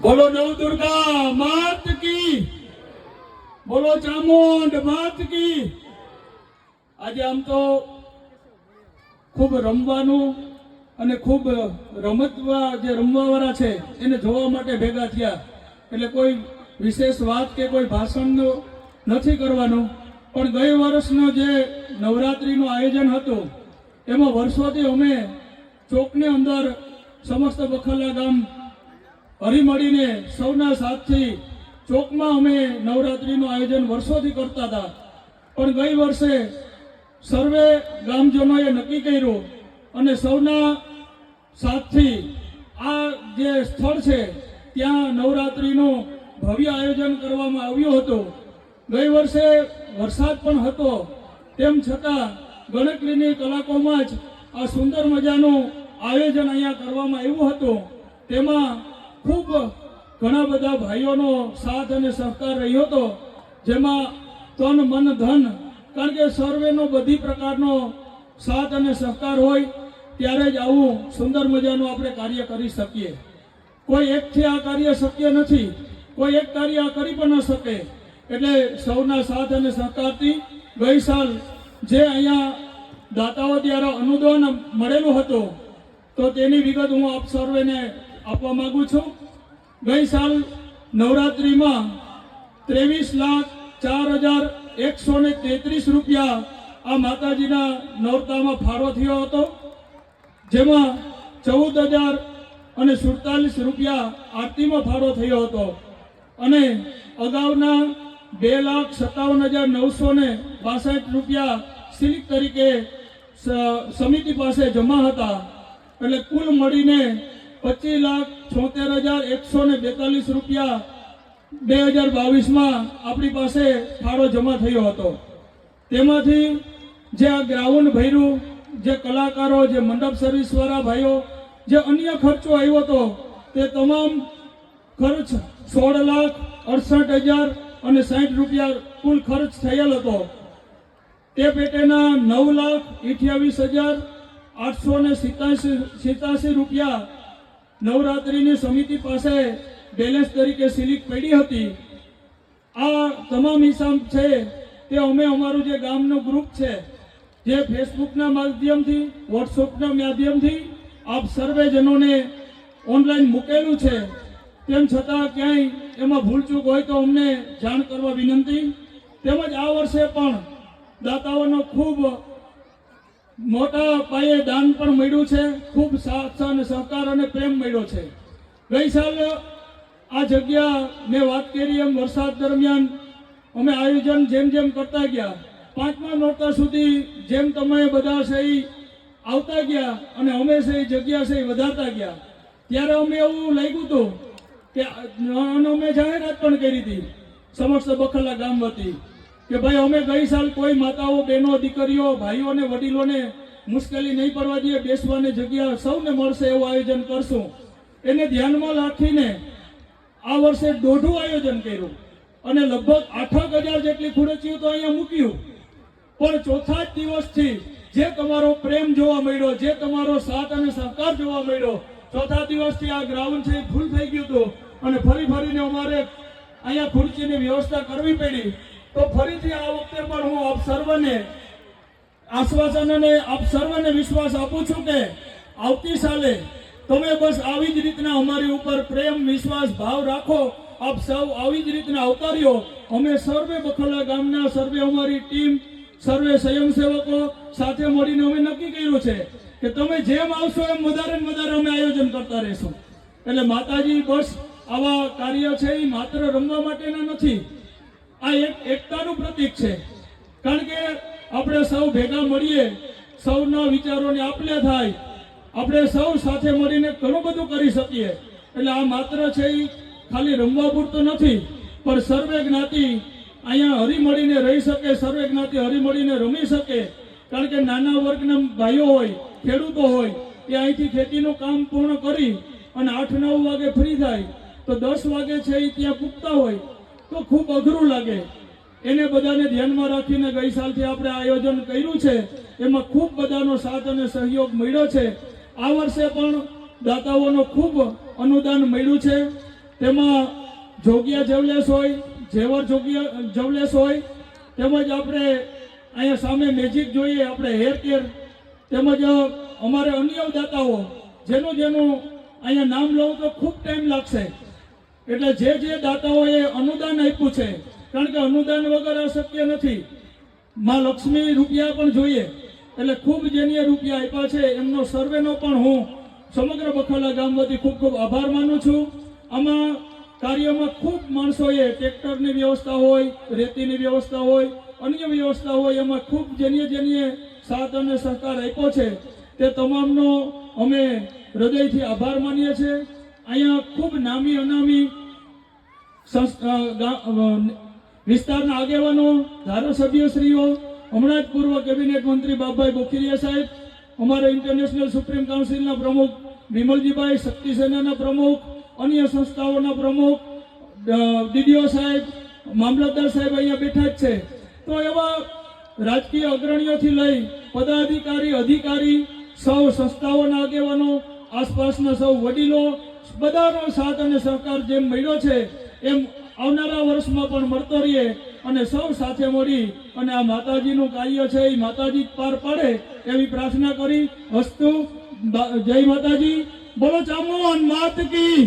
બોલો નવ દુર્ગા માત કી, બોલો ચામુંડ માત કી। આજે આમ તો ખૂબ રમવાનું અને ખૂબ રમતવા જે રમવાવાળા છે એને જોવા માટે ભેગા થયા, એટલે કોઈ વિશેષ વાત કે કોઈ ભાષણ નથી કરવાનું। પણ ગઈ વર્ષનો જે નવરાત્રીનું આયોજન હતું એમાં વર્ષોથી અમે ચોકની અંદર સમસ્ત બખલા ગામ હરીમળીને સૌના સાથથી ચોકમાં અમે નવરાત્રીનું આયોજન વર્ષોથી કરતા હતા। પણ ગઈ વર્ષે સર્વે ગામજનોએ નક્કી કર્યું અને સૌના સાથથી આ જે સ્થળ છે ત્યાં નવરાત્રીનું ભવ્ય આયોજન કરવામાં આવ્યું હતું। ગઈ વર્ષે વરસાદ પણ હતો, તેમ છતાં ગણતરીની કલાકોમાં જ આ સુંદર મજાનું આયોજન અહીંયા કરવામાં આવ્યું હતું। તેમાં ખૂબ ઘણા બધા ભાઈઓનો સાથ અને સહકાર રહ્યો હતો, જેમાં તન મન ધન, કારણ કે સર્વેનો બધી પ્રકારનો સાથ અને સહકાર હોય ત્યારે જ આવું સુંદર મજાનું આપણે કાર્ય કરી શકીએ। કોઈ એકથી આ કાર્ય શક્ય નથી, કોઈ એક કાર્ય આ કરી પણ ન શકે। એટલે સૌના સાથ અને સહકારથી ગઈ સાલ જે અહીંયા દાતાઓ દ્વારા અનુદાન મળેલું હતું તો તેની વિગત હું આપ સર્વેને આપવા માંગુ છું। ગઈ સાલ નવરાત્રિમાં 23,04,133 રૂપિયા આ માતાજીના નોરતામાં ફાળો થયો હતો, જેમાં 14,047 રૂપિયા આરતીમાં ફાળો થયો હતો અને અગાઉના 2,57,962 રૂપિયા સિલિક તરીકે સમિતિ પાસે જમા હતા। એટલે કુલ મળીને 25,76,142 રૂપિયા 2022માં આપણી પાસે ફાળો જમા થયો હતો। તેમાંથી જે આ ગ્રાઉન્ડ ભર્યું, જે કલાકારો, જે મંડપ સર્વિસવાળા ભાઈઓ, જે અન્ય ખર્ચો આવ્યો હતો તે તમામ ખર્ચ 16,68,060 રૂપિયા કુલ ખર્ચ થયેલ હતો। તે પેટેના 9,28,887 રૂપિયા નવરાત્રિની સમિતિ પાસે બેલેન્સ તરીકે સિલિક પડી હતી। આ તમામ હિસાબ છે તે અમે અમારું જે ગામનું ગ્રુપ છે, જે ફેસબુકના માધ્યમથી, વોટ્સઅપના માધ્યમથી આપ સર્વેજનોને ઓનલાઈન મૂકેલું છે। તેમ છતાં ક્યાંય એમાં ભૂલચૂક હોય તો અમને જાણ કરવા વિનંતી। તેમજ આ વર્ષે પણ દાતાઓનો ખૂબ મોટા પાયે દાન પણ મળ્યું છે, ખૂબ સાથ અને સહકાર અને પ્રેમ મળ્યો છે। ગઈ સાલ આ જગ્યા મેં વાત કરી એમ વરસાદ દરમિયાન અમે આયોજન જેમ જેમ કરતા ગયા, 5મા નોરતા સુધી જેમ તમે બધા સહી આવતા ગયા અને અમે સહી જગ્યા સહી વધારતા ગયા, ત્યારે અમે એવું લાગ્યું હતું કે અમે જાહેરાત પણ કરી હતી સમસ્ત બખલા ગામ વતી કે ભાઈ અમે ગઈ સાલ કોઈ માતાઓ, બહેનો, દીકરીઓ, ભાઈઓ અને વડીલોને મુશ્કેલી નહીં પડવા દઈએ, બેસવાની જગ્યા સૌને મળશે એવું આયોજન કરશું। એને ધ્યાનમાં રાખીને આ વર્ષે દોઢું આયોજન કર્યું અને લગભગ 8,000 જેટલી ખુરચીઓ તો અહીંયા મૂક્યું। પણ ચોથા જ દિવસથી જે તમારો પ્રેમ જોવા મળ્યો, જે તમારો સાથ અને સહકાર જોવા મળ્યો, ચોથા દિવસથી આ ગ્રાઉન્ડ છે ફૂલ થઈ ગયું હતું અને ફરીને અમારે અહીંયા ખુરચીની વ્યવસ્થા કરવી પડી। તો ફરીથી આ વખતે પણ હું આપ સર્વને આશ્વાસન અને આપ સર્વને વિશ્વાસ આપું છું કે આવતી સાલે તમે બસ આવી જ રીતના અમારી ઉપર પ્રેમ, વિશ્વાસ, ભાવ રાખો। આપ સૌ આવી જ રીતના અવતાર્યો। અમે સર્વે બખલા ગામના સર્વે અમારી ટીમ, સર્વે સ્વયંસેવકો સાથે મળીને અમે નક્કી કર્યું છે કે તમે જેમ આવશો એમ વધારે ને વધારે અમે આયોજન કરતા રહીશું। એટલે માતાજી બસ આવા કાર્ય છે એ માત્ર રમવા માટેના નથી, આ એક એકતાનું પ્રતીક છે। કારણ કે આપણે સૌ ભેગા મળીએ, સૌના વિચારોને આપલે થાય, આપણે સૌ સાથે મળીને ઘણું બધું કરી શકીએ। એટલે આ માત્ર છે એ ખાલી રમવા પૂરતું નથી, પણ સર્વે જ્ઞાતિ અહીંયા હરીમળીને રહી શકે, સર્વે જ્ઞાતિ હરીમળીને રમી શકે। કારણ કે નાના વર્ગના ભાઈઓ હોય, ખેડૂતો હોય, એ અહીંથી ખેતીનું કામ પૂર્ણ કરી અને 8-9 વાગે ફ્રી થાય તો 10 વાગે છે એ ત્યાં પૂગતા હોય તો ખૂબ અઘરું લાગે। એને બધાને ધ્યાનમાં રાખીને ગઈ સાલથી આપણે આયોજન કર્યું છે, એમાં ખૂબ બધાનો સાથ અને સહયોગ મળ્યો છે। આ વર્ષે પણ દાતાઓનો ખૂબ અનુદાન મળ્યું છે। તેમાં જોગિયા જવલેસ હોય, ઝેવર જવલેસ હોય, તેમજ આપણે અહીંયા સામે મેજિક જોઈએ, આપણે હેર કેર, તેમજ અમારે અન્ય દાતાઓ જેનું અહીંયા નામ લઉં તો ખૂબ ટાઈમ લાગશે. એટલે જે દાતાઓએ અનુદાન આપ્યું છે, કારણ કે અનુદાન વગર અશક્ય નથી. માં લક્ષ્મી રૂપિયા પણ જોઈએ, એટલે ખૂબ જેને રૂપિયા આપ્યા છે એમનો સર્વેનો પણ હું સમગ્ર બખાલા ગામ વતી ખૂબ ખૂબ આભાર માનું છું. આમાં કાર્યમાં ખૂબ માણસોએ ટ્રેક્ટરની વ્યવસ્થા હોય, રેતીની વ્યવસ્થા હોય, અન્ય વ્યવસ્થા હોય, એમાં ખૂબ જેને સાથ અને સહકાર આપ્યો છે તે તમામનો અમે હૃદયથી આભાર માનીએ છીએ. અહીંયા ખૂબ નામી અનામી વિસ્તારના આગેવાનો, ધારાસભ્યશ્રીઓ, હમણાં જ પૂર્વ કેબિનેટ મંત્રી બાબુભાઈ બોખીરિયા સાહેબ, અમારા ઇન્ટરનેશનલ સુપ્રીમ કાઉન્સિલના પ્રમુખ વિમલજીભાઈ, શક્તિ સેનાના પ્રમુખ, અન્ય સંસ્થાઓના પ્રમુખ, ડીડીઓ સાહેબ, મામલતદાર સાહેબ અહીંયા બેઠા જ છે. તો એવા રાજકીય અગ્રણીઓથી લઈ પદાધિકારી, અધિકારી, સૌ સંસ્થાઓના આગેવાનો, આસપાસના સૌ વડીલો, બધાનો સાથ અને સહકાર જેમ મળ્યો છે એમ આવનારા વર્ષમાં પણ મળતો રહીએ અને સૌ સાથે મળી અને આ માતાજીનું કાર્ય છે એ માતાજી પાર પાડે એવી પ્રાર્થના કરી. અસ્તુ. જય માતાજી. બોલો ચામુંડ માત કી.